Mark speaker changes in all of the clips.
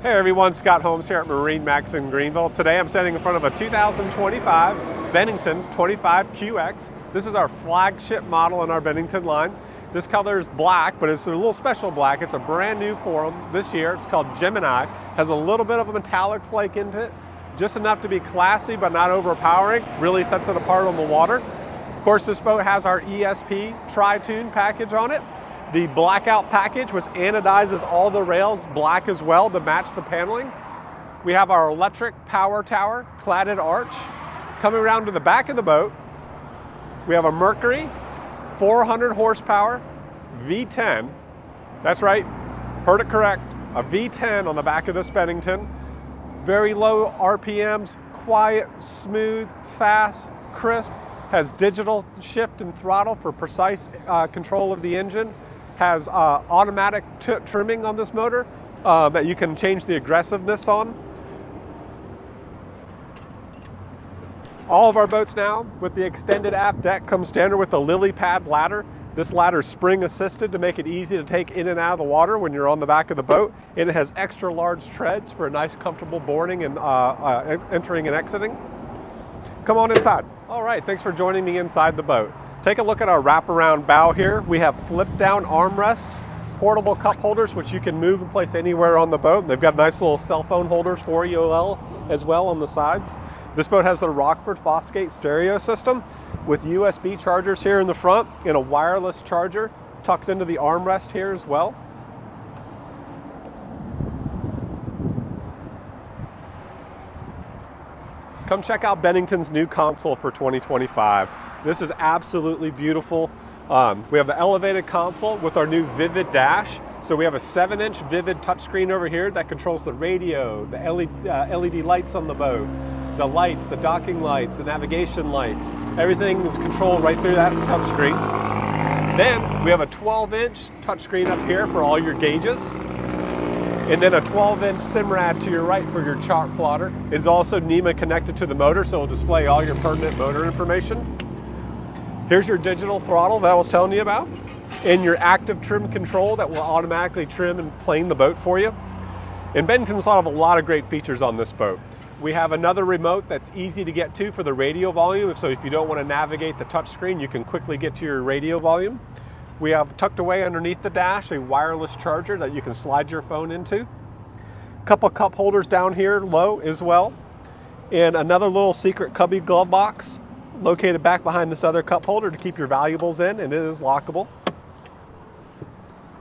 Speaker 1: Hey everyone, Scott Holmes here at MarineMax in Greenville. Today I'm standing in front of a 2025 Bennington 25QX. This is our flagship model in our Bennington line. This color is black, but it's a little special black. It's a brand new for them this year. It's called Gemini. Has a little bit of a metallic flake into it, just enough to be classy but not overpowering. Really sets it apart on the water. Of course, this boat has our ESP tritoon package on it. The blackout package, which anodizes all the rails black as well to match the paneling. We have our electric power tower, cladded arch. Coming around to the back of the boat, we have a MERCURY 400 horsepower V10. That's right, heard it correct, a V10 on the back of this Bennington. Very low RPMs, quiet, smooth, fast, crisp. Has digital shift and throttle for precise control of the engine. Has automatic trimming on this motor that you can change the aggressiveness on. All of our boats now with the extended aft deck come standard with a lily pad ladder. This ladder is spring assisted to make it easy to take in and out of the water when you're on the back of the boat. And it has extra large treads for a nice comfortable boarding and entering and exiting. Come on inside. All right, thanks for joining me inside the boat. Take a look at our wraparound bow here. We have flip down armrests, portable cup holders, which you can move and place anywhere on the boat. They've got nice little cell phone holders for you as well on the sides. This boat has a Rockford Fosgate stereo system with USB chargers here in the front and a wireless charger tucked into the armrest here as well. Come check out Bennington's new console for 2025. This is absolutely beautiful. We have the elevated console with our new Vivid dash. So we have a 7-inch Vivid touchscreen over here that controls the radio, the LED lights on the boat, the lights, the docking lights, the navigation lights. Everything is controlled right through that touchscreen. Then we have a 12-inch touchscreen up here for all your gauges. And then a 12-inch Simrad to your right for your chart plotter. It's also NEMA connected to the motor, so it'll display all your pertinent motor information. Here's your digital throttle that I was telling you about, and your active trim control that will automatically trim and plane the boat for you. And Bennington's have a lot of great features on this boat. We have another remote that's easy to get to for the radio volume, so if you don't want to navigate the touchscreen, you can quickly get to your radio volume. We have tucked away underneath the dash a wireless charger that you can slide your phone into. A couple cup holders down here low as well. And another little secret cubby glove box located back behind this other cup holder to keep your valuables in, and it is lockable.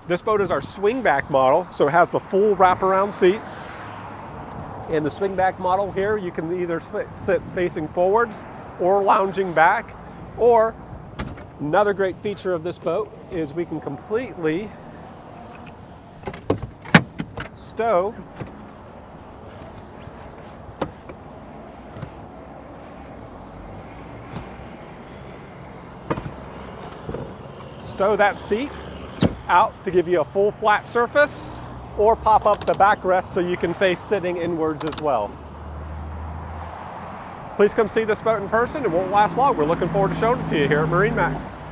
Speaker 1: This boat is our swingback model, so it has the full wraparound seat. In the swingback model here, you can either sit facing forwards or lounging back, or another great feature of this boat is we can completely stow that seat out to give you a full flat surface, or pop up the backrest so you can face sitting inwards as well. Please come see this boat in person. It won't last long. We're looking forward to showing it to you here at MarineMax.